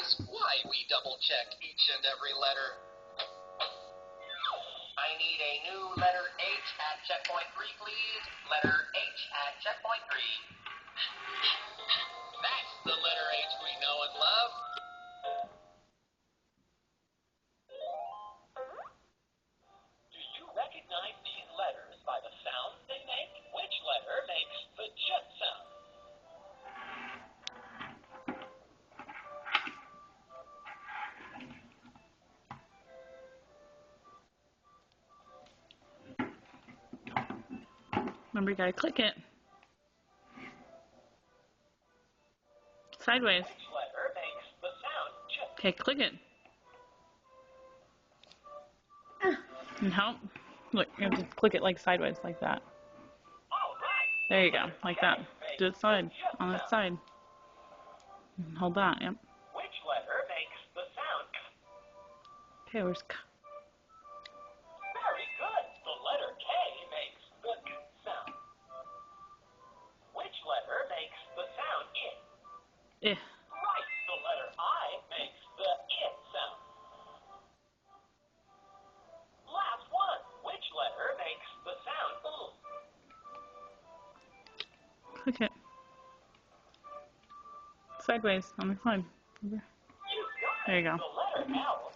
is why we double-check each and every letter. I need a new letter H at checkpoint 3, please. Letter H at checkpoint 3. That's the letter H we know and love. Do you recognize these letters by the sounds they make? Which letter makes the jet sound? Remember, you gotta click it. Sideways. Which letter makes the sound jet? Okay, click it. And help. Look, you have to click it like sideways, like that. All right. There you go, like that. Do it side, on the side. And hold that, yep. Which letter makes the sound? Okay, where's K? Very good. The letter K makes the K sound. Which letter makes the sound I? Eh. Right. The letter I makes the I sound. Last one. Which letter makes the sound OO? Click it. Sideways, on the side. You got it. There you go. The letter L